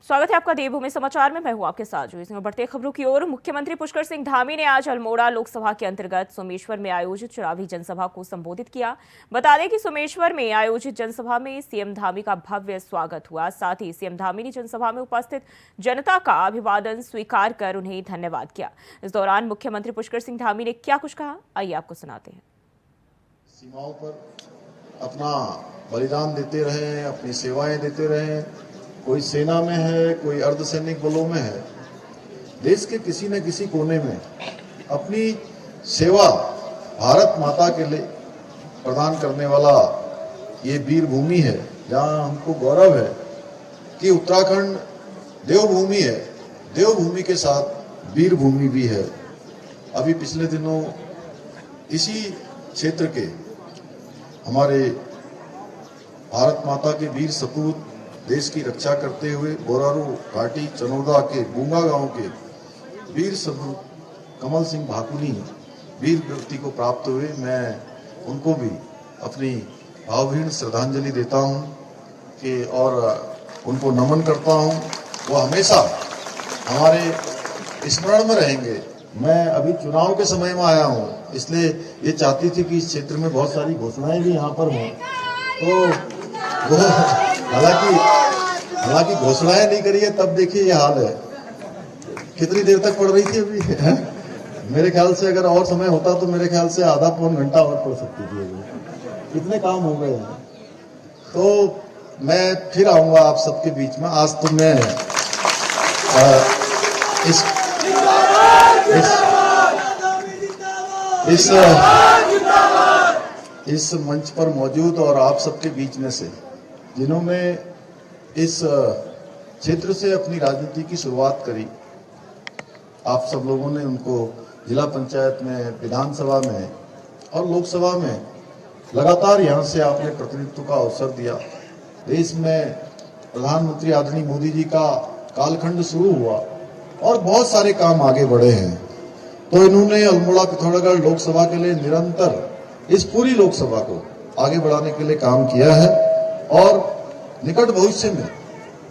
स्वागत है आपका देवभूमि समाचार में। मैं हूं आपके साथ जो इसमें बढ़ते खबरों की ओर। मुख्यमंत्री पुष्कर सिंह धामी ने आज अल्मोड़ा लोकसभा के अंतर्गत सोमेश्वर में आयोजित चुनावी जनसभा को संबोधित किया। बता दें कि सोमेश्वर में आयोजित जनसभा में सीएम धामी का भव्य स्वागत हुआ। साथ ही सीएम धामी ने जनसभा में उपस्थित जनता का अभिवादन स्वीकार कर उन्हें धन्यवाद किया। इस दौरान मुख्यमंत्री पुष्कर सिंह धामी ने क्या कुछ कहा, आइए आपको सुनाते हैं। सीमाओं पर अपना बलिदान देते रहे, अपनी सेवाएं देते रहे। कोई सेना में है, कोई अर्धसैनिक बलों में है। देश के किसी न किसी कोने में अपनी सेवा भारत माता के लिए प्रदान करने वाला ये वीर भूमि है, जहां हमको गौरव है कि उत्तराखंड देवभूमि है। देवभूमि के साथ वीर भूमि भी है। अभी पिछले दिनों इसी क्षेत्र के हमारे भारत माता के वीर सपूत देश की रक्षा करते हुए बोरारू घाटी चनौदा के गूंगा गांव के वीर सपूत कमल सिंह भाकुनी वीर व्यक्ति को प्राप्त हुए। मैं उनको भी अपनी भावभीनी श्रद्धांजलि देता हूं कि और उनको नमन करता हूं। वो हमेशा हमारे स्मरण में रहेंगे। मैं अभी चुनाव के समय में आया हूं, इसलिए ये चाहती थी कि इस क्षेत्र में बहुत सारी घोषणाएं भी यहाँ पर हों, तो वो हालांकि घोषणाएं नहीं करी है, तब देखिए ये हाल है। कितनी देर तक पढ़ रही थी अभी? मेरे ख्याल से अगर और समय होता तो मेरे ख्याल से आधा पौन घंटा और पढ़ सकती थी अभी। कितने काम हो गए हैं। तो मैं फिर आऊंगा आप सबके बीच में। आज तो मैं इस मंच पर मौजूद और आप सबके बीच में से जिन्होंने इस क्षेत्र से अपनी राजनीति की शुरुआत करी, आप सब लोगों ने उनको जिला पंचायत में, विधानसभा में और लोकसभा में लगातार यहां से आपने प्रतिनिधित्व का अवसर दिया। देश में प्रधानमंत्री आदरणीय मोदी जी का कालखंड शुरू हुआ और बहुत सारे काम आगे बढ़े हैं। तो इन्होंने अल्मोड़ा पिथौरागढ़ लोकसभा के लिए निरंतर इस पूरी लोकसभा को आगे बढ़ाने के लिए काम किया है। और निकट भविष्य में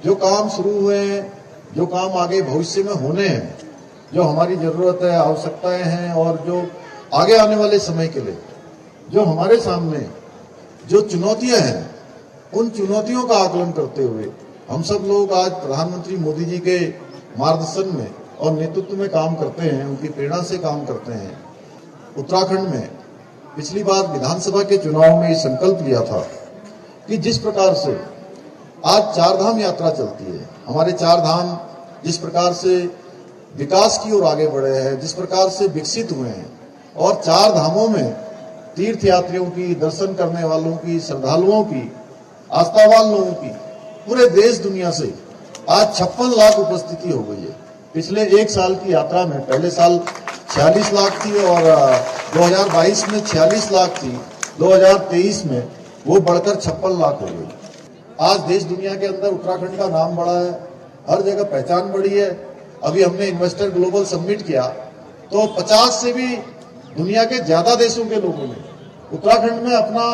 जो काम शुरू हुए हैं, जो काम आगे भविष्य में होने हैं, जो हमारी जरूरत है, आवश्यकताएं हैं और जो आगे आने वाले समय के लिए जो हमारे सामने जो चुनौतियां हैं, उन चुनौतियों का आकलन करते हुए हम सब लोग आज प्रधानमंत्री मोदी जी के मार्गदर्शन में और नेतृत्व में काम करते हैं, उनकी प्रेरणा से काम करते हैं। उत्तराखंड में पिछली बार विधानसभा के चुनाव में संकल्प लिया था कि जिस प्रकार से आज चारधाम यात्रा चलती है, हमारे चार धाम जिस प्रकार से विकास की ओर आगे बढ़े हैं, जिस प्रकार से विकसित हुए हैं और चार धामों में तीर्थ यात्रियों की, दर्शन करने वालों की, श्रद्धालुओं की, आस्थावान लोगों की पूरे देश दुनिया से आज 56 लाख उपस्थिति हो गई है। पिछले एक साल की यात्रा में पहले साल 46 लाख थी और 2022 में 46 लाख थी, 2023 में वो बढ़कर 56 लाख हो गई। आज देश दुनिया के अंदर उत्तराखंड का नाम बढ़ा है, हर जगह पहचान बढ़ी है। अभी हमने इन्वेस्टर ग्लोबल समिट किया तो 50 से भी दुनिया के ज्यादा देशों के लोगों ने उत्तराखंड में अपना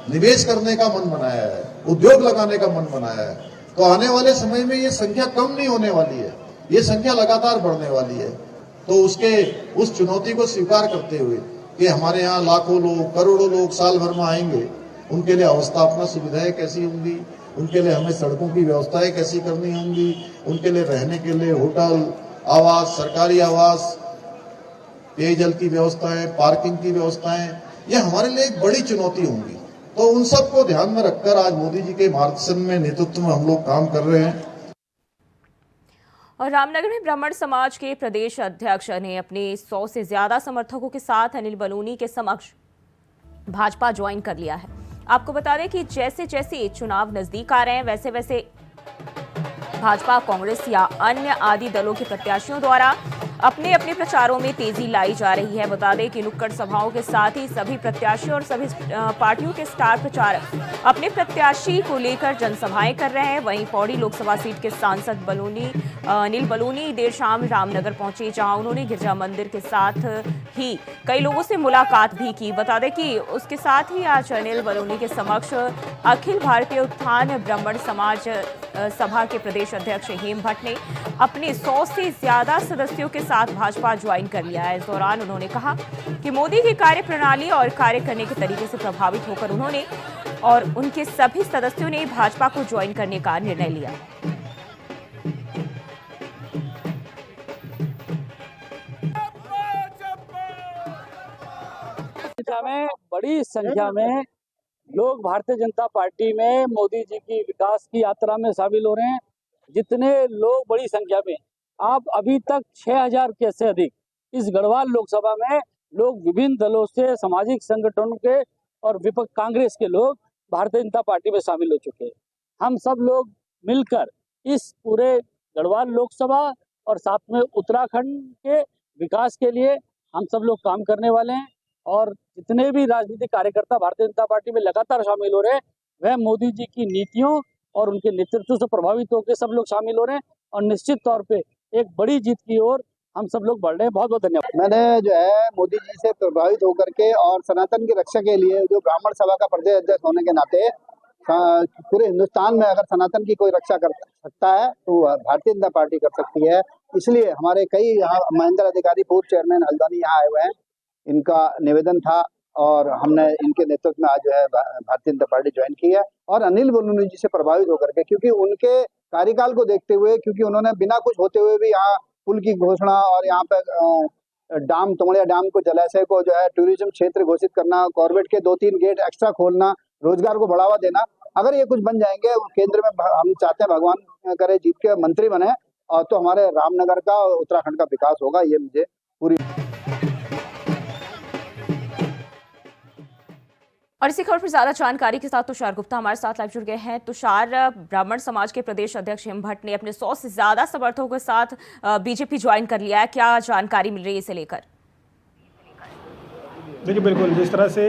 निवेश करने का मन बनाया है, उद्योग लगाने का मन बनाया है। तो आने वाले समय में ये संख्या कम नहीं होने वाली है, ये संख्या लगातार बढ़ने वाली है। तो उस चुनौती को स्वीकार करते हुए कि हमारे यहाँ लाखों लोग, करोड़ों लोग साल भर में आएंगे, उनके लिए अवस्थापना सुविधाएं कैसी होंगी, उनके लिए हमें सड़कों की व्यवस्थाएं कैसी करनी होंगी, उनके लिए रहने के लिए होटल, आवास, सरकारी आवास, पेयजल की व्यवस्थाएं, पार्किंग की व्यवस्थाएं, ये हमारे लिए एक बड़ी चुनौती होंगी। तो उन सबको ध्यान में रखकर आज मोदी जी के मार्गदर्शन में, नेतृत्व में हम लोग काम कर रहे हैं। और रामनगर में ब्राह्मण समाज के प्रदेश अध्यक्ष ने अपने 100 से ज्यादा समर्थकों के साथ अनिल बलूनी के समक्ष भाजपा ज्वाइन कर लिया है। आपको बता दें कि जैसे जैसे चुनाव नजदीक आ रहे हैं, वैसे वैसे भाजपा, कांग्रेस या अन्य आदि दलों के प्रत्याशियों द्वारा अपने अपने प्रचारों में तेजी लाई जा रही है। बता दें कि नुक्कड़ सभाओं के साथ ही सभी प्रत्याशी और सभी पार्टियों के स्टार प्रचारक अपने प्रत्याशी को लेकर जनसभाएं कर रहे हैं। वहीं पौड़ी लोकसभा सीट के सांसद अनिल बलूनी देर शाम रामनगर पहुंचे, जहां उन्होंने गिरजा मंदिर के साथ ही कई लोगों से मुलाकात भी की। बता दें कि उसके साथ ही आज अनिल बलूनी के समक्ष अखिल भारतीय उत्थान ब्राह्मण समाज सभा के प्रदेश अध्यक्ष हेम भट्ट ने अपने 100 से ज्यादा सदस्यों के साथ भाजपा ज्वाइन कर लिया है। इस दौरान उन्होंने कहा कि मोदी की कार्यप्रणाली और कार्य करने के तरीके से प्रभावित होकर उन्होंने और उनके सभी सदस्यों ने भाजपा को ज्वाइन करने का निर्णय लिया। बड़ी संख्या में लोग भारतीय जनता पार्टी में मोदी जी की विकास की यात्रा में शामिल हो रहे हैं। जितने लोग बड़ी संख्या में, आप अभी तक 6000 के से अधिक इस गढ़वाल लोकसभा में लोग विभिन्न दलों से, सामाजिक संगठनों के और विपक्ष कांग्रेस के लोग भारतीय जनता पार्टी में शामिल हो चुके हैं। हम सब लोग मिलकर इस पूरे गढ़वाल लोकसभा और साथ में उत्तराखंड के विकास के लिए हम सब लोग काम करने वाले हैं। और जितने भी राजनीतिक कार्यकर्ता भारतीय जनता पार्टी में लगातार शामिल हो रहे हैं, वह मोदी जी की नीतियों और उनके नेतृत्व से प्रभावित होकर सब लोग शामिल हो रहे हैं और निश्चित तौर पे एक बड़ी जीत की ओर हम सब लोग बढ़ रहे हैं। बहुत बहुत धन्यवाद। मैंने जो है मोदी जी से प्रभावित होकर के और सनातन की रक्षा के लिए जो ब्राह्मण सभा का प्रदेश अध्यक्ष होने के नाते पूरे हिंदुस्तान में अगर सनातन की कोई रक्षा कर सकता है तो भारतीय जनता पार्टी कर सकती है। इसलिए हमारे कई यहाँ महेंद्र अधिकारी पूर्व चेयरमैन हल्द्वानी यहाँ आए हुए हैं, इनका निवेदन था और हमने इनके नेतृत्व में आज जो है भारतीय जनता पार्टी ज्वाइन की है। और अनिल बलूनी जी से प्रभावित होकर के, क्योंकि उनके कार्यकाल को देखते हुए, क्योंकि उन्होंने बिना कुछ होते हुए भी यहाँ पुल की घोषणा और यहाँ पे डाम, तोमड़िया डाम को, जलाशय को जो है टूरिज्म क्षेत्र घोषित करना, कॉर्बेट के 2-3 गेट एक्स्ट्रा खोलना, रोजगार को बढ़ावा देना, अगर ये कुछ बन जाएंगे केंद्र में, हम चाहते हैं भगवान करे जीत के मंत्री बने, और तो हमारे रामनगर का और उत्तराखंड का विकास होगा, ये मुझे पूरी। और इसी खबर पर ज्यादा जानकारी के साथ तुषार गुप्ता हमारे साथ लाइव जुड़ गए हैं। तुषार, ब्राह्मण समाज के प्रदेश अध्यक्ष हेम भट्ट ने अपने 100 से ज्यादा समर्थकों के साथ बीजेपी ज्वाइन कर लिया है, क्या जानकारी मिल रही है इसे लेकर? देखिए, बिल्कुल जिस तरह से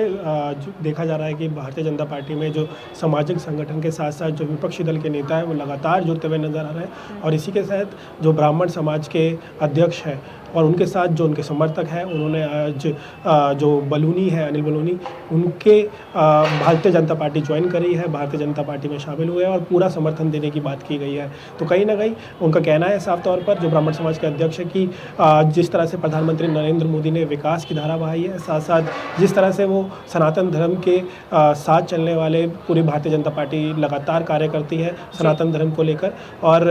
देखा जा रहा है कि भारतीय जनता पार्टी में जो सामाजिक संगठन के साथ साथ जो विपक्षी दल के नेता हैं वो लगातार जुड़ते हुए नजर आ रहे हैं, और इसी के साथ जो ब्राह्मण समाज के अध्यक्ष हैं और उनके साथ जो उनके समर्थक हैं, उन्होंने आज जो बलूनी है, अनिल बलूनी, उनके भारतीय जनता पार्टी ज्वाइन करी है, भारतीय जनता पार्टी में शामिल हुए हैं और पूरा समर्थन देने की बात की गई है। तो कहीं ना कहीं उनका कहना है साफ तौर पर, जो ब्राह्मण समाज के अध्यक्ष है, कि जिस तरह से प्रधानमंत्री नरेंद्र मोदी ने विकास की धारा बहाई है, साथ साथ जिस तरह से वो सनातन धर्म के साथ चलने वाले पूरी भारतीय जनता पार्टी लगातार कार्य करती है सनातन धर्म को लेकर, और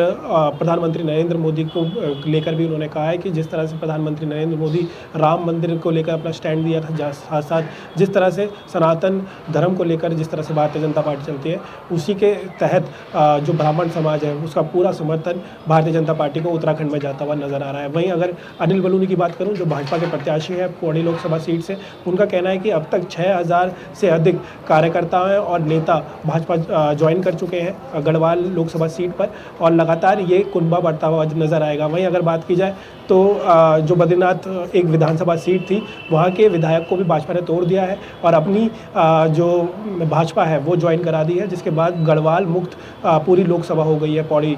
प्रधानमंत्री नरेंद्र मोदी को लेकर भी उन्होंने कहा है कि जिस तरह से प्रधानमंत्री नरेंद्र मोदी राम मंदिर को लेकर अपना स्टैंड दिया था, साथ साथ जिस तरह से सनातन धर्म को लेकर जिस तरह से भारतीय जनता पार्टी चलती है, उसी के तहत जो ब्राह्मण समाज है उसका पूरा समर्थन भारतीय जनता पार्टी को उत्तराखंड में जाता हुआ नजर आ रहा है। वहीं अगर अनिल बलूनी की बात करूं, जो भाजपा के प्रत्याशी है पौड़ी लोकसभा सीट से, उनका कहना है कि अब तक 6000 से अधिक कार्यकर्ता और नेता भाजपा ज्वाइन कर चुके हैं गढ़वाल लोकसभा सीट पर, और लगातार ये कुनबा बढ़ता हुआ नजर आएगा। वहीं अगर बात की जाए तो जो बद्रीनाथ एक विधानसभा सीट थी, वहाँ के विधायक को भी भाजपा ने तोड़ दिया है और अपनी जो भाजपा है वो ज्वाइन करा दी है, जिसके बाद गढ़वाल मुक्त पूरी लोकसभा हो गई है पौड़ी।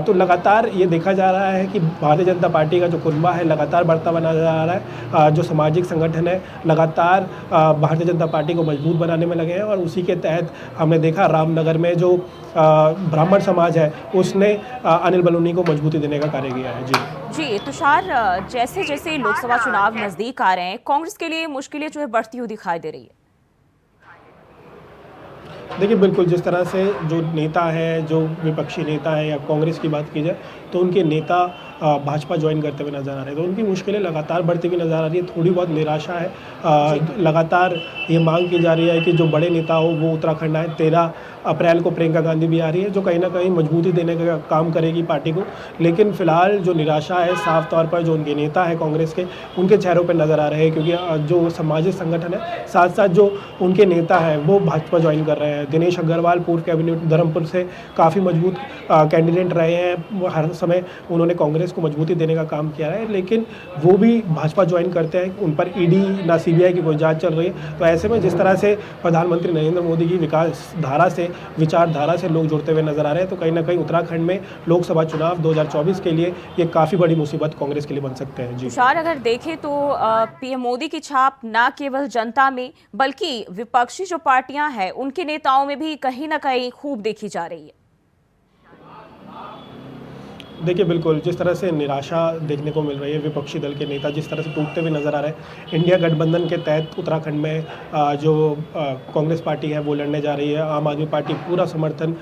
तो लगातार ये देखा जा रहा है कि भारतीय जनता पार्टी का जो कुनबा है लगातार बढ़ता हुआ नजर आ रहा है। जो सामाजिक संगठन है लगातार भारतीय जनता पार्टी को मजबूत बनाने में लगे हैं, और उसी के तहत हमने देखा रामनगर में जो ब्राह्मण समाज है उसने अनिल बलूनी को मजबूती देने का कार्य किया है। जी तुषार, जैसे जैसे लोकसभा चुनाव नजदीक आ रहे हैं, कांग्रेस के लिए मुश्किलें जो है बढ़ती हुई दिखाई दे रही है। देखिए, बिल्कुल जिस तरह से जो नेता है, जो विपक्षी नेता है, या कांग्रेस की बात की जाए तो उनके नेता भाजपा ज्वाइन करते हुए नजर आ रहे हैं, तो उनकी मुश्किलें लगातार बढ़ती हुई नजर आ रही है। थोड़ी बहुत निराशा है। लगातार ये मांग की जा रही है कि जो बड़े नेता हो वो उत्तराखंड आए। 13 अप्रैल को प्रियंका गांधी भी आ रही है, जो कहीं ना कहीं मजबूती देने का काम करेगी पार्टी को। लेकिन फिलहाल जो निराशा है साफ तौर पर जो उनके नेता है कांग्रेस के, उनके चेहरों पर नजर आ रहे हैं, क्योंकि जो सामाजिक संगठन है साथ साथ जो उनके नेता है वो भाजपा ज्वाइन कर रहे हैं। दिनेश अग्रवाल पूर्व कैबिनेट धर्मपुर से काफ़ी मजबूत कैंडिडेट रहे हैं, हर समय उन्होंने कांग्रेस को मजबूती देने का काम किया है, लेकिन वो भी भाजपा ज्वाइन करते हैं। उन पर ईडी ना सीबीआई की कोई जांच चल रही है। तो ऐसे में जिस तरह से प्रधानमंत्री नरेंद्र मोदी की विकास धारा से, विचारधारा से लोग जुड़ते हुए नजर आ रहे हैं, तो कहीं ना कहीं उत्तराखंड में लोकसभा चुनाव 2024 के लिए ये काफ़ी बड़ी मुसीबत कांग्रेस के लिए बन सकते हैं। जी तुषार, अगर देखें तो पीएम मोदी की छाप न केवल जनता में बल्कि विपक्षी जो पार्टियां हैं उनके नेताओं में भी कहीं ना कहीं खूब देखी जा रही है। देखिए बिल्कुल, जिस तरह से निराशा देखने को मिल रही है, विपक्षी दल के नेता जिस तरह से टूटते हुए नज़र आ रहे हैं। इंडिया गठबंधन के तहत उत्तराखंड में जो कांग्रेस पार्टी है वो लड़ने जा रही है। आम आदमी पार्टी पूरा समर्थन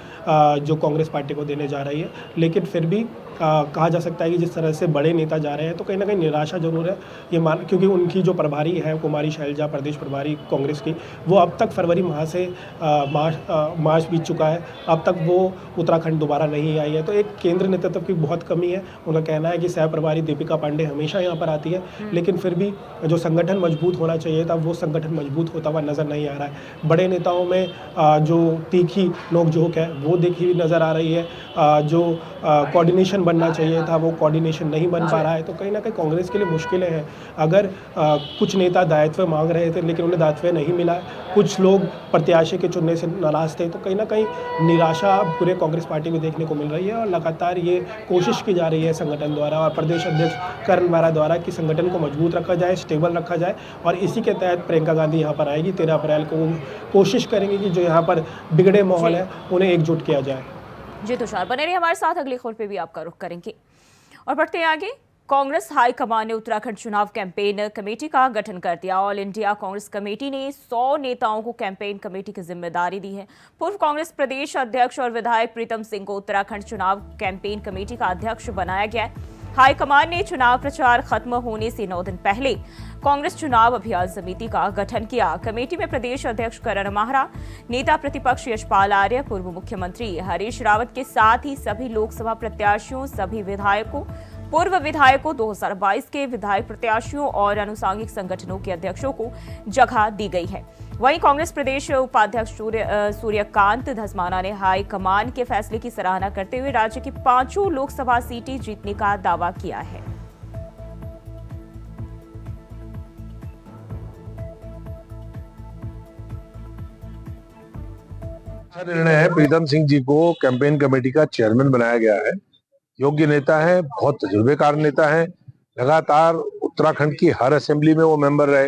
जो कांग्रेस पार्टी को देने जा रही है, लेकिन फिर भी कहा जा सकता है कि जिस तरह से बड़े नेता जा रहे हैं तो कहीं ना कहीं निराशा जरूर है। क्योंकि उनकी जो प्रभारी है कुमारी शैलजा, प्रदेश प्रभारी कांग्रेस की, वो अब तक फरवरी माह से मार्च बीत चुका है, अब तक वो उत्तराखंड दोबारा नहीं आई है। तो एक केंद्र नेतृत्व की बहुत कमी है। उनका कहना है कि सह प्रभारी दीपिका पांडे हमेशा यहाँ पर आती है, लेकिन फिर भी जो संगठन मजबूत होना चाहिए था वो संगठन मजबूत होता हुआ नज़र नहीं आ रहा है। बड़े नेताओं में जो तीखी नोकझोंक है वो देखी हुई नज़र आ रही है। जो कोऑर्डिनेशन बनना चाहिए था वो कोऑर्डिनेशन नहीं बन पा रहा है। तो कहीं ना कहीं कांग्रेस के लिए मुश्किलें हैं। अगर कुछ नेता दायित्व मांग रहे थे लेकिन उन्हें दायित्व नहीं मिला, कुछ लोग प्रत्याशी के चुनने से नाराज थे, तो कहीं ना कहीं निराशा पूरे कांग्रेस पार्टी में देखने को मिल रही है। और लगातार ये कोशिश की जा रही है संगठन द्वारा और प्रदेश अध्यक्ष करण मेहरा द्वारा कि संगठन को मजबूत रखा जाए, स्टेबल रखा जाए। और इसी के तहत प्रियंका गांधी यहाँ पर आएगी 13 अप्रैल को। कोशिश करेंगे कि जो यहाँ पर बिगड़े माहौल है उन्हें एकजुट किया जाए। जी तुषार, बने रहिए हमारे साथ, अगली खबर पे भी आपका रुख करेंगे। और बढ़ते हैं आगे। कांग्रेस हाईकमान ने उत्तराखंड चुनाव कैंपेन कमेटी का गठन कर दिया। ऑल इंडिया कांग्रेस कमेटी ने 100 नेताओं को कैंपेन कमेटी की जिम्मेदारी दी है। पूर्व कांग्रेस प्रदेश अध्यक्ष और विधायक प्रीतम सिंह को उत्तराखंड चुनाव कैंपेन कमेटी का अध्यक्ष बनाया गया है। हाईकमान ने चुनाव प्रचार खत्म होने से 9 दिन पहले कांग्रेस चुनाव अभियान समिति का गठन किया। कमेटी में प्रदेश अध्यक्ष करण मेहरा, नेता प्रतिपक्ष यशपाल आर्य, पूर्व मुख्यमंत्री हरीश रावत के साथ ही सभी लोकसभा प्रत्याशियों, सभी विधायकों, पूर्व विधायकों, 2022 के विधायक प्रत्याशियों और आनुषंगिक संगठनों के अध्यक्षों को जगह दी गई है। वहीं कांग्रेस प्रदेश उपाध्यक्ष सूर्यकांत धस्माना ने हाई कमान के फैसले की सराहना करते हुए राज्य की 5 लोकसभा सीटें जीतने का दावा किया है। अच्छा निर्णय है। प्रीतम सिंह जी को कैंपेन कमेटी का चेयरमैन बनाया गया है। योग्य नेता है, बहुत तजुर्बेकार नेता है। लगातार उत्तराखंड की हर असेंबली में वो मेंबर रहे,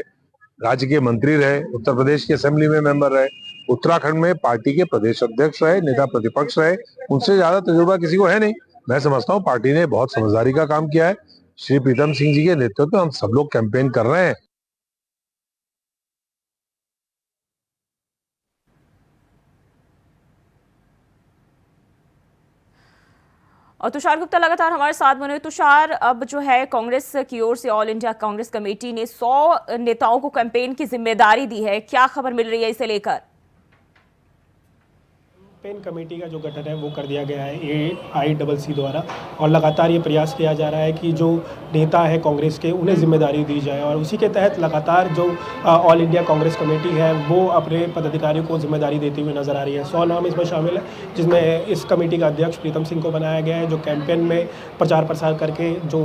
राज्य के मंत्री रहे, उत्तर प्रदेश की असेंबली में मेंबर रहे, उत्तराखंड में पार्टी के प्रदेश अध्यक्ष रहे, नेता प्रतिपक्ष रहे। उनसे ज्यादा तजुर्बा किसी को है नहीं। मैं समझता हूँ पार्टी ने बहुत समझदारी का काम किया है। श्री प्रीतम सिंह जी के नेतृत्व में हम सब लोग कैंपेन कर रहे हैं। और तुषार गुप्ता लगातार हमारे साथ बने। तुषार, अब जो है कांग्रेस की ओर से ऑल इंडिया कांग्रेस कमेटी ने 100 नेताओं को कैंपेन की जिम्मेदारी दी है, क्या खबर मिल रही है इसे लेकर? कैंपेन कमेटी का जो गठन है वो कर दिया गया है AICC द्वारा, और लगातार ये प्रयास किया जा रहा है कि जो नेता है कांग्रेस के उन्हें जिम्मेदारी दी जाए। और उसी के तहत लगातार जो ऑल इंडिया कांग्रेस कमेटी है वो अपने पदाधिकारियों को जिम्मेदारी देती हुई नजर आ रही है। 100 नाम इसमें शामिल है, जिसमें इस कमेटी का अध्यक्ष प्रीतम सिंह को बनाया गया है, जो कैंपेन में प्रचार प्रसार करके जो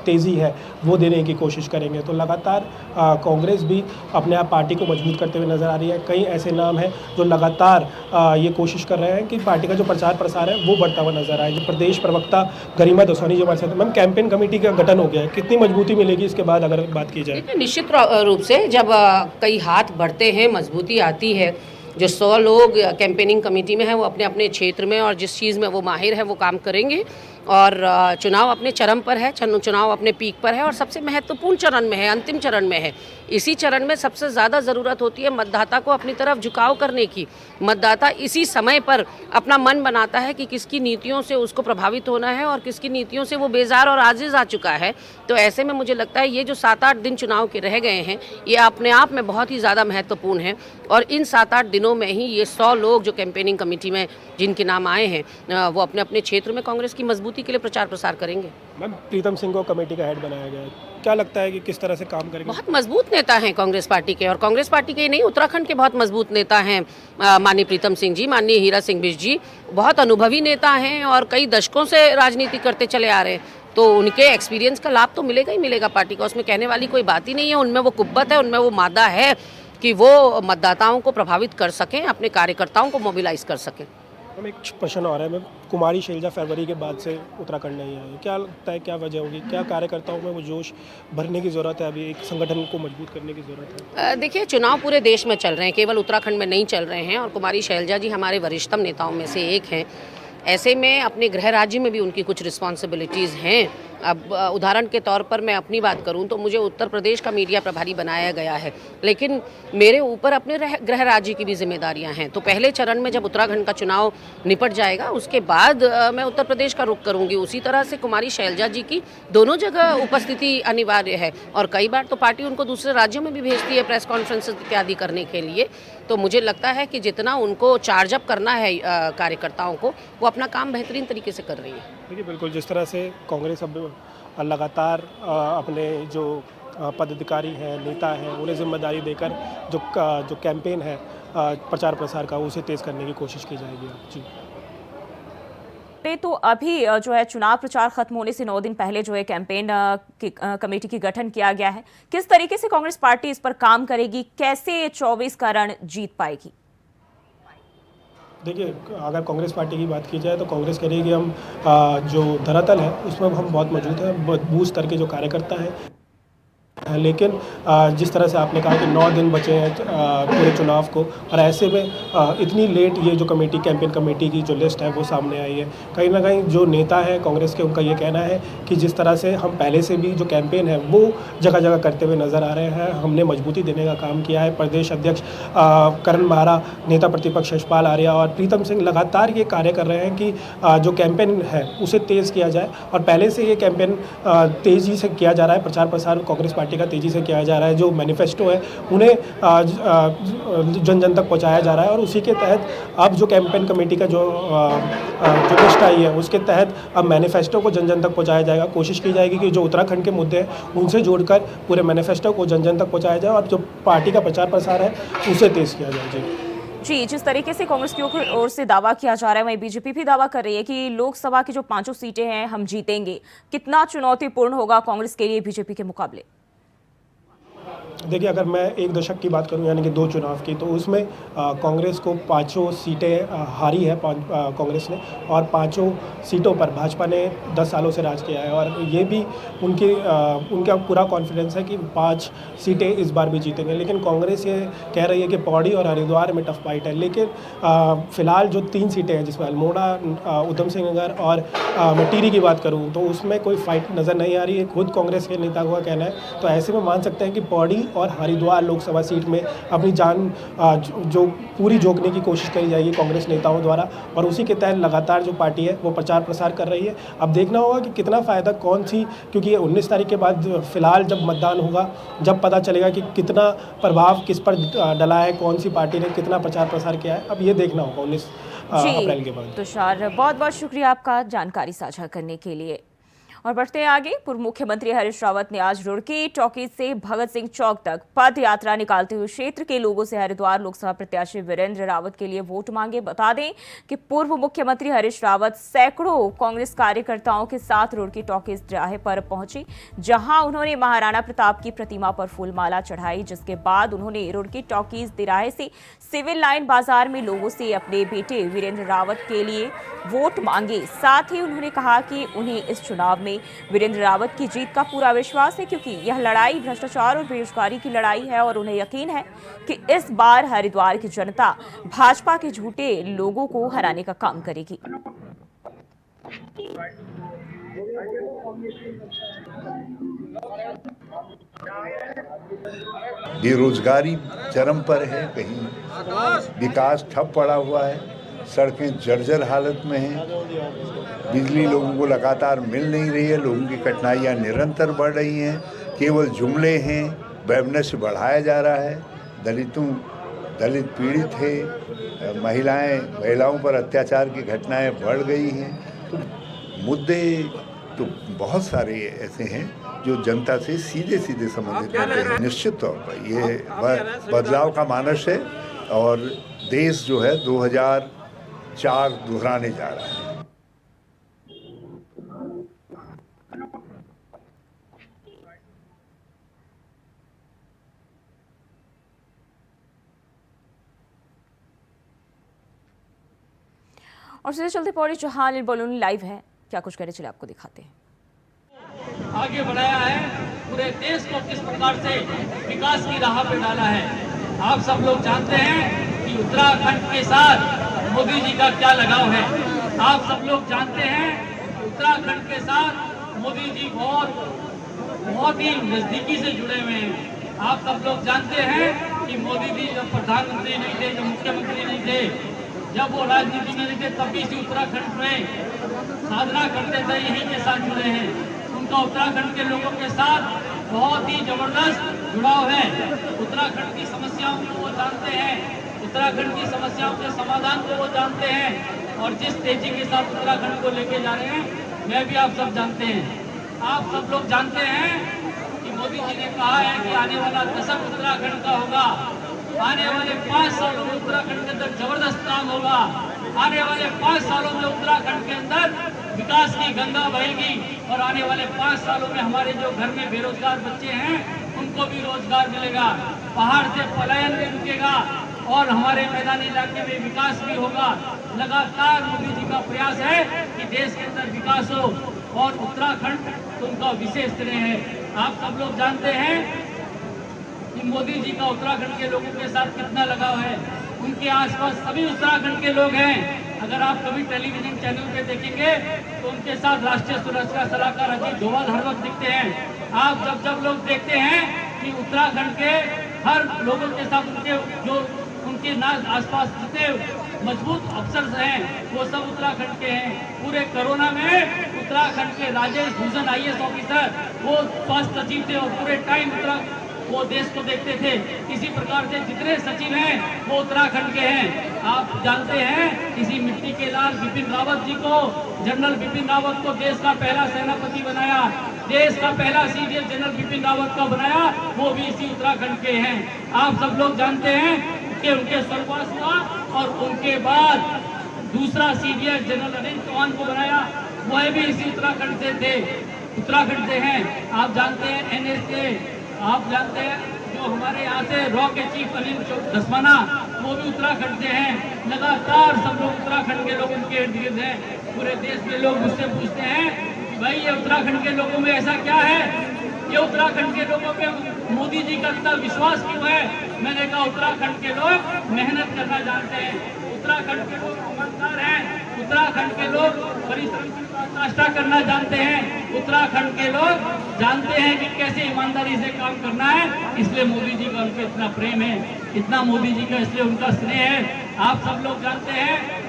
तेज़ी है वो देने की कोशिश करेंगे। तो लगातार कांग्रेस भी अपने आप पार्टी को मजबूत करते हुए नजर आ रही है। कई ऐसे नाम हैं जो लगातार ये कोशिश कर रहे हैं कि पार्टी का जो प्रचार प्रसार है वो बढ़ता हुआ नजर आए। जो प्रदेश प्रवक्ता गरिमा दसवानी जी हमारे साथ। मैम, कैंपेन कमेटी का गठन हो गया है, कितनी मजबूती मिलेगी इसके बाद अगर बात की जाए? निश्चित रूप से जब कई हाथ बढ़ते हैं मजबूती आती है। जो 100 लोग कैंपेनिंग कमेटी में है वो अपने अपने क्षेत्र में और जिस चीज़ में वो माहिर है वो काम करेंगे। और चुनाव अपने चरम पर है, चुनाव अपने पीक पर है और सबसे महत्वपूर्ण चरण में है, अंतिम चरण में है। इसी चरण में सबसे ज़्यादा ज़रूरत होती है मतदाता को अपनी तरफ झुकाव करने की। मतदाता इसी समय पर अपना मन बनाता है कि किसकी नीतियों से उसको प्रभावित होना है और किसकी नीतियों से वो बेजार और आजिज़ आ चुका है। तो ऐसे में मुझे लगता है ये जो 7-8 दिन चुनाव के रह गए हैं ये अपने आप में बहुत ही ज़्यादा महत्वपूर्ण है। और इन 7-8 दिनों में ही ये 100 लोग जो कैंपेनिंग कमेटी में जिनके नाम आए हैं वो अपने अपने क्षेत्र में कांग्रेस की मजबूती के लिए प्रचार प्रसार करेंगे। मैम, प्रीतम सिंह को कमेटी का हेड बनाया गया है, क्या लगता है कि किस तरह से काम करेंगे? बहुत मजबूत नेता हैं कांग्रेस पार्टी के, और कांग्रेस पार्टी के ही नहीं उत्तराखंड के बहुत मजबूत नेता हैं। माननीय प्रीतम सिंह जी, माननीय हीरा सिंह बिष्ट जी बहुत अनुभवी नेता हैं और कई दशकों से राजनीति करते चले आ रहे हैं। तो उनके एक्सपीरियंस का लाभ तो मिलेगा ही मिलेगा पार्टी को, उसमें कहने वाली कोई बात ही नहीं है। उनमें वो कुव्वत है, उनमें वो मादा है कि वो मतदाताओं को प्रभावित कर सकें, अपने कार्यकर्ताओं को मोबिलाइज कर सकें। हम एक प्रश्न आ रहा है, मैं कुमारी शैलजा फरवरी के बाद से उत्तराखंड नहीं आई, क्या लगता है क्या वजह होगी? क्या कार्यकर्ताओं में वो जोश भरने की ज़रूरत है? अभी एक संगठन को मजबूत करने की ज़रूरत है। देखिए, चुनाव पूरे देश में चल रहे हैं, केवल उत्तराखंड में नहीं चल रहे हैं और कुमारी शैलजा जी हमारे वरिष्ठतम नेताओं में से एक हैं। ऐसे में अपने गृह राज्य में भी उनकी कुछ रिस्पॉन्सिबिलिटीज़ हैं। अब उदाहरण के तौर पर मैं अपनी बात करूं तो मुझे उत्तर प्रदेश का मीडिया प्रभारी बनाया गया है, लेकिन मेरे ऊपर अपने गृह राज्य की भी जिम्मेदारियां हैं। तो पहले चरण में जब उत्तराखंड का चुनाव निपट जाएगा उसके बाद मैं उत्तर प्रदेश का रुख करूंगी। उसी तरह से कुमारी शैलजा जी की दोनों जगह उपस्थिति अनिवार्य है और कई बार तो पार्टी उनको दूसरे राज्यों में भी भेजती है प्रेस कॉन्फ्रेंस इत्यादि करने के लिए। तो मुझे लगता है कि जितना उनको चार्ज अप करना है कार्यकर्ताओं को, वो अपना काम बेहतरीन तरीके से कर रही है। देखिए, बिल्कुल जिस तरह से कांग्रेस अब लगातार अपने जो पदाधिकारी हैं, नेता हैं, उन्हें जिम्मेदारी देकर जो कैंपेन है प्रचार प्रसार का, उसे तेज़ करने की कोशिश की जाएगी। जी, तो अभी जो है चुनाव प्रचार खत्म होने से 9 दिन पहले जो है कैंपेन कमेटी की गठन किया गया है। किस तरीके से कांग्रेस पार्टी इस पर काम करेगी, कैसे 24 का रण जीत पाएगी? देखिए, अगर कांग्रेस पार्टी की बात की जाए तो कांग्रेस करेगी, हम जो धरातल है उसमें हम बहुत मौजूद हैं, बूझ स्तर के जो कार्यकर्ता हैं। लेकिन जिस तरह से आपने कहा कि 9 दिन बचे हैं पूरे चुनाव को, और ऐसे में इतनी लेट ये जो कमेटी, कैंपेन कमेटी की जो लिस्ट है वो सामने आई है। कहीं ना कहीं जो नेता हैं कांग्रेस के, उनका ये कहना है कि जिस तरह से हम पहले से भी जो कैंपेन है वो जगह जगह करते हुए नज़र आ रहे हैं, हमने मजबूती देने का काम किया है। प्रदेश अध्यक्ष करण माहरा, नेता प्रतिपक्ष यशपाल आर्या और प्रीतम सिंह लगातार ये कार्य कर रहे हैं कि जो कैंपेन है उसे तेज़ किया जाए, और पहले से ये कैंपेन तेज़ी से किया जा रहा है। प्रचार प्रसार कांग्रेस पार्टी का तेजी से किया जा रहा है। जो मैनिफेस्टो है उन्हें जन जन तक पहुंचाया जा रहा है, और उसी के तहत अब जो कैंपेन कमेटी का जो लिस्ट आई है उसके तहत अब मैनिफेस्टो को जन जन तक पहुंचाया जाएगा। कोशिश की जाएगी कि जो उत्तराखंड के मुद्दे हैं उनसे जोड़कर पूरे मैनिफेस्टो को जन जन तक पहुंचाया जाए, और जो पार्टी का प्रचार प्रसार है उसे तेज किया जाए। जी, जिस तरीके से कांग्रेस की ओर से दावा किया जा रहा है, वहीं बीजेपी भी दावा कर रही है कि लोकसभा की जो 5 सीटें हैं हम जीतेंगे। कितना चुनौतीपूर्ण होगा कांग्रेस के लिए बीजेपी के मुकाबले? देखिए, अगर मैं एक दशक की बात करूं, यानी कि 2 चुनाव की, तो उसमें कांग्रेस को 5 सीटें हारी है कांग्रेस ने, और 5 सीटों पर भाजपा ने 10 सालों से राज किया है, और ये भी उनका पूरा कॉन्फिडेंस है कि 5 सीटें इस बार भी जीतेंगे। लेकिन कांग्रेस ये कह रही है कि पौड़ी और हरिद्वार में टफ फाइट है। लेकिन फिलहाल जो 3 सीटें हैं, जिसमें अल्मोड़ा, उधम सिंह नगर और मैं टिहरी की बात करूँ, तो उसमें कोई फाइट नज़र नहीं आ रही है, खुद कांग्रेस के नेताओं का कहना है। तो ऐसे में मान सकते हैं कि पौड़ी और हरिद्वार लोकसभा सीट में अपनी जान जो पूरी झोंकने की कोशिश करी जाएगी कांग्रेस नेताओं द्वारा, और उसी के तहत लगातार जो पार्टी है वो प्रचार प्रसार कर रही है। अब देखना होगा कि कितना फ़ायदा कौन सी, क्योंकि 19 तारीख के बाद फिलहाल जब मतदान होगा, जब पता चलेगा कि कितना प्रभाव किस पर डला है, कौन सी पार्टी ने कितना प्रचार प्रसार किया है, अब ये देखना होगा 19 अप्रैल के बाद। तुषार, बहुत बहुत शुक्रिया आपका जानकारी साझा करने के लिए। और बढ़ते हैं आगे। पूर्व मुख्यमंत्री हरीश रावत ने आज रुड़की टॉकीज से भगत सिंह चौक तक पद यात्रा निकालते हुए क्षेत्र के लोगों से हरिद्वार लोकसभा प्रत्याशी वीरेंद्र रावत के लिए वोट मांगे। बता दें कि पूर्व मुख्यमंत्री हरीश रावत सैकड़ों कांग्रेस कार्यकर्ताओं के साथ रुड़की टॉकीज तिराहे पर पहुंची, जहां उन्होंने महाराणा प्रताप की प्रतिमा पर फूलमाला चढ़ाई, जिसके बाद उन्होंने रुड़की टॉकीज तिराहे से सिविल लाइन बाजार में लोगों से अपने बेटे वीरेंद्र रावत के लिए वोट मांगे। साथ ही उन्होंने कहा कि उन्हें इस चुनाव में वीरेंद्र रावत की जीत का पूरा विश्वास है, क्योंकि यह लड़ाई भ्रष्टाचार और बेरोजगारी की लड़ाई है, और उन्हें यकीन है कि इस बार हरिद्वार की जनता भाजपा के झूठे लोगों को हराने का काम करेगी। बेरोजगारी चरम पर है, कहीं विकास ठप पड़ा हुआ है, सड़कें जर्जर हालत में हैं, बिजली लोगों को लगातार मिल नहीं रही है, लोगों की कठिनाइयाँ निरंतर बढ़ रही हैं, केवल जुमले हैं, वेबनेस बढ़ाया जा रहा है, दलित पीड़ित है, महिलाओं पर अत्याचार की घटनाएं बढ़ गई हैं। तो मुद्दे तो बहुत सारे ऐसे हैं जो जनता से सीधे संबंधित होते हैं। निश्चित तौर पर ये बदलाव का मानस है, और देश जो है 2004 दोहराने जा रहा है। और सीधे चलते पौड़ी जहां अनिल बलूनी लाइव है, क्या कुछ करे चले आपको दिखाते हैं। आगे बढ़ाया है, पूरे देश को किस प्रकार से विकास की राह पे डाला है। आप सब लोग जानते हैं कि उत्तराखंड के साथ मोदी जी का क्या लगाव है। आप सब लोग जानते हैं उत्तराखंड के साथ मोदी जी बहुत ही नजदीकी से जुड़े हुए हैं। आप सब लोग जानते हैं कि मोदी जी जब प्रधानमंत्री नहीं थे, जब मुख्यमंत्री नहीं थे, जब वो राजनीति में नहीं थे, तब भी इसी उत्तराखंड में साधना करते थे, यहीं के साथ जुड़े हैं। उनका उत्तराखंड के लोगों के साथ बहुत ही जबरदस्त जुड़ाव है। उत्तराखंड की समस्याओं को वो जानते हैं, उत्तराखंड की समस्याओं के समाधान को वो जानते हैं, और जिस तेजी के साथ उत्तराखंड को लेके जा रहे हैं, मैं भी आप सब जानते हैं। आप सब लोग जानते हैं कि मोदी जी ने कहा है कि आने वाला दशक उत्तराखंड का होगा। आने वाले 5 सालों में उत्तराखंड के अंदर जबरदस्त काम होगा। आने वाले 5 सालों में उत्तराखंड के अंदर विकास की गंगा बहेगी, और आने वाले 5 सालों में हमारे जो घर में बेरोजगार बच्चे हैं उनको भी रोजगार मिलेगा, पहाड़ से पलायन भी रुकेगा, और हमारे मैदानी इलाके में विकास भी होगा। लगातार मोदी जी का प्रयास है कि देश के अंदर विकास हो, और उत्तराखंड तो उनका विशेष तरह है। आप सब लोग जानते हैं कि मोदी जी का उत्तराखंड के लोगों के साथ कितना लगाव है। उनके आसपास सभी उत्तराखंड के लोग हैं। अगर आप कभी टेलीविजन चैनल पे देखेंगे तो उनके साथ राष्ट्रीय सुरक्षा सलाहकार अजीत डोभाल हर वक्त दिखते हैं। आप जब लोग देखते हैं कि उत्तराखंड के हर लोगों के साथ उनके आसपास जितने मजबूत अफसर हैं वो सब उत्तराखंड के हैं। पूरे कोरोना में उत्तराखंड के राजेश भूषण IAS ऑफिसर वो स्वास्थ्य सचिव थे, और पूरे टाइम वो देश को देखते थे। इसी प्रकार से जितने सचिव हैं वो उत्तराखंड के हैं। आप जानते हैं इसी मिट्टी के लाल बिपिन रावत जी को, जनरल बिपिन रावत को देश का पहला सेनापति बनाया, देश का पहला CDS जनरल बिपिन रावत का बनाया, वो भी इसी उत्तराखंड के हैं। आप सब लोग जानते हैं कि उनके स्वर्गवास हुआ, और उनके बाद दूसरा CDS जनरल अनिल चौहान को बनाया, वह भी इसी उत्तराखंड से थे, उत्तराखंड से हैं। आप जानते हैं NSA, आप जानते हैं जो हमारे यहाँ से रॉ के चीफ अनिल धस्माना, वो भी उत्तराखंड से हैं। लगातार सब लोग उत्तराखंड के लोग उनके इर्द गिर्द हैं। पूरे देश के लोग मुझसे पूछते हैं कि भाई ये उत्तराखंड के लोगों में ऐसा क्या है, ये उत्तराखंड के लोगों पे मोदी जी का इतना विश्वास क्यों है। मैंने कहा उत्तराखंड के लोग मेहनत करना जानते हैं, उत्तराखंड के लोग ईमानदार हैं, उत्तराखंड के लोग परिश्रम की पराकाष्ठा करना जानते हैं, उत्तराखंड के लोग जानते हैं कि कैसे ईमानदारी से काम करना है। इसलिए मोदी जी का उनपे इतना प्रेम है, इतना मोदी जी का इसलिए उनका स्नेह है। आप सब लोग जानते हैं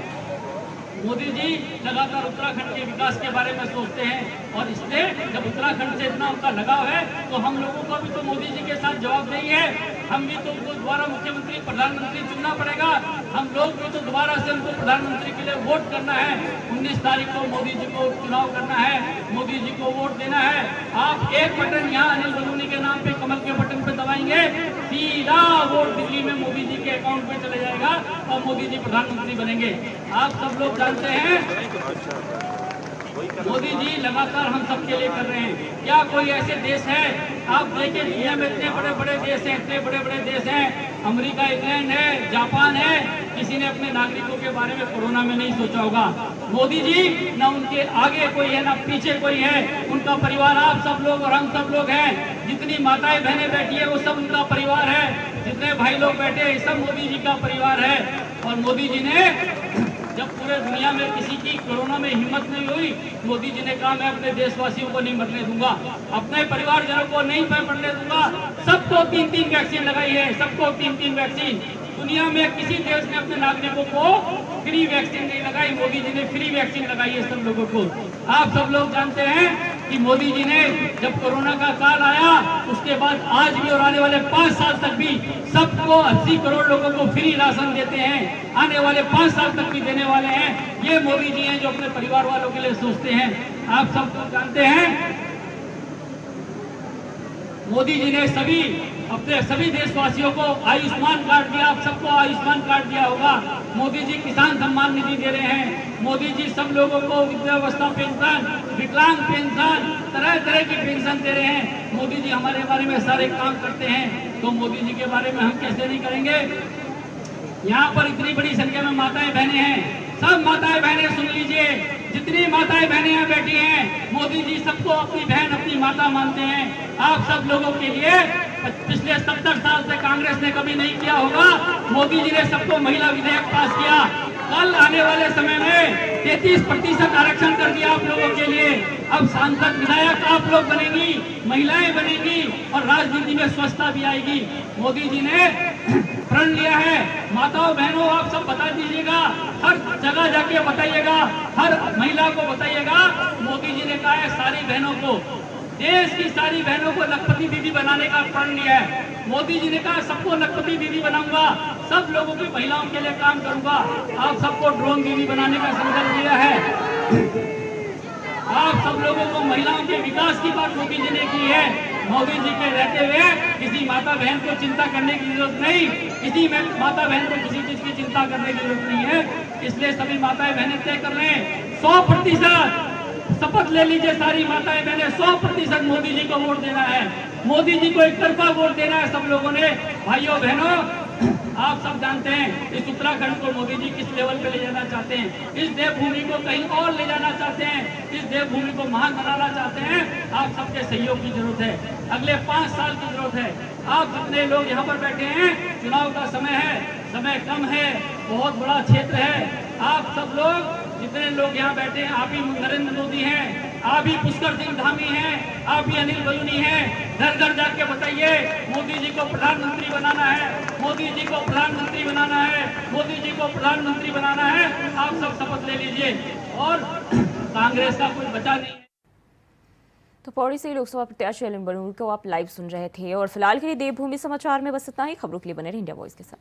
मोदी जी लगातार उत्तराखंड के विकास के बारे में सोचते हैं, और इसलिए जब उत्तराखंड से इतना उनका लगाव है तो हम लोगों को भी तो मोदी जी के साथ जवाबदेही है। हम भी तो उनको दोबारा मुख्यमंत्री प्रधानमंत्री चुनना पड़ेगा। हम लोग भी तो दोबारा से उनको प्रधानमंत्री के लिए वोट करना है। 19 तारीख को मोदी जी को चुनाव करना है, मोदी जी को वोट देना है। आप एक बटन यहाँ अनिल बलूनी के नाम पे कमल के बटन पे दबाएंगे, सीधा वोट दिल्ली में मोदी जी के अकाउंट पे चले जाएगा, और मोदी जी प्रधानमंत्री बनेंगे। आप सब लोग जानते हैं मोदी जी लगातार हम सबके लिए कर रहे हैं। क्या कोई ऐसे देश है, आप देखिए दुनिया में इतने बड़े बड़े देश हैं, इतने बड़े बड़े देश हैं, अमेरिका, इंग्लैंड है, जापान है, किसी ने अपने नागरिकों के बारे में कोरोना में नहीं सोचा होगा। मोदी जी ना उनके आगे कोई है ना पीछे कोई है, उनका परिवार आप सब लोग और हम सब लोग हैं। जितनी माताएं बहनें बैठी है वो सब उनका परिवार है, जितने भाई लोग बैठे हैं सब मोदी जी का परिवार है। और मोदी जी ने जब पूरे दुनिया में किसी की कोरोना में हिम्मत नहीं हुई, मोदी जी ने कहा मैं अपने देशवासियों को नहीं मरने दूंगा, अपने परिवारजनों को नहीं मरने दूंगा। सबको 3-3 वैक्सीन लगाई है, सबको 3-3 वैक्सीन। दुनिया में किसी देश ने अपने नागरिकों को फ्री वैक्सीन नहीं लगाई, मोदी जी ने फ्री वैक्सीन लगाई है सब लोगों को। आप सब लोग जानते हैं कि मोदी जी ने जब कोरोना का काल आया उसके बाद आज भी और आने वाले 5 साल तक भी सबको 80 करोड़ लोगों को फ्री राशन देते हैं, आने वाले 5 साल तक भी देने वाले हैं। ये मोदी जी हैं जो अपने परिवार वालों के लिए सोचते हैं। आप सब लोग जानते हैं मोदी जी ने अपने सभी देशवासियों को आयुष्मान कार्ड दिया, आप सबको आयुष्मान कार्ड दिया होगा। मोदी जी किसान सम्मान निधि दे रहे हैं, मोदी जी सब लोगों को वृद्धावस्था पेंशन, विकलांग पेंशन, तरह तरह की पेंशन दे रहे हैं। मोदी जी हमारे बारे में सारे काम करते हैं, तो मोदी जी के बारे में हम कैसे नहीं करेंगे। यहाँ पर इतनी बड़ी संख्या में माताएं बहनें हैं, सब माताएं बहनें सुन लीजिए, जितनी माताएं बहनें यहाँ बैठी हैं, मोदी जी सबको अपनी बहन अपनी माता मानते हैं। आप सब लोगों के लिए पिछले 70 साल से कांग्रेस ने कभी नहीं किया होगा, मोदी जी ने सबको महिला विधेयक पास किया। कल आने वाले समय में 33% आरक्षण कर दिया आप लोगों के लिए। अब सांसद विधायक आप लोग बनेंगी, महिलाएं बनेंगी और राजनीति में स्वच्छता भी आएगी। मोदी जी ने प्रण लिया है। माताओं बहनों आप सब बता दीजिएगा, हर जगह जाके बताइएगा, हर महिला को बताइएगा। मोदी जी ने कहा है सारी बहनों को, देश की सारी बहनों को लखपति दीदी बनाने का प्रण लिया है। मोदी जी ने कहा सबको लखपति दीदी बनाऊंगा, सब लोगों की महिलाओं के लिए काम करूंगा। आप सबको ड्रोन दीदी बनाने का संकल्प लिया है। आप सब लोगों को महिलाओं के विकास की बात मोदी जी ने की है। मोदी जी के रहते हुए किसी माता बहन को चिंता करने की जरूरत नहीं, किसी माता बहन को किसी चीज की चिंता करने की जरूरत नहीं है। इसलिए सभी माताएं बहनें तय कर लें, 100% शपथ ले लीजिए सारी माताएं बहनें, 100% मोदी जी को वोट देना है। मोदी जी को एक तरफा वोट देना है सब लोगों ने। भाइयों बहनों, आप सब जानते हैं इस उत्तराखंड को मोदी जी किस लेवल पे ले जाना चाहते हैं। इस देवभूमि को कहीं और ले जाना चाहते हैं, इस देवभूमि को महान बनाना चाहते हैं। आप सबके सहयोग की जरूरत है, अगले 5 साल की जरूरत है। आप जितने लोग यहाँ पर बैठे हैं, चुनाव का समय है, समय कम है, बहुत बड़ा क्षेत्र है। आप सब लोग जितने लोग यहाँ बैठे हैं, आप ही नरेंद्र मोदी हैं, आप ही पुष्कर सिंह धामी हैं, आप ही अनिल बलूनी हैं। घर घर जाके बताइए मोदी जी को प्रधानमंत्री बनाना है, मोदी जी को प्रधानमंत्री बनाना है, मोदी जी को प्रधानमंत्री बनाना है। आप सब शपथ ले लीजिए और कांग्रेस का कोई बचा नहीं। तो पौड़ी से लोकसभा प्रत्याशी अनिल बलूनी को आप लाइव सुन रहे थे और फिलहाल के लिए देवभूमि समाचार में बस इतना ही। खबरों के लिए बने रहिए इंडिया वॉइस के साथ।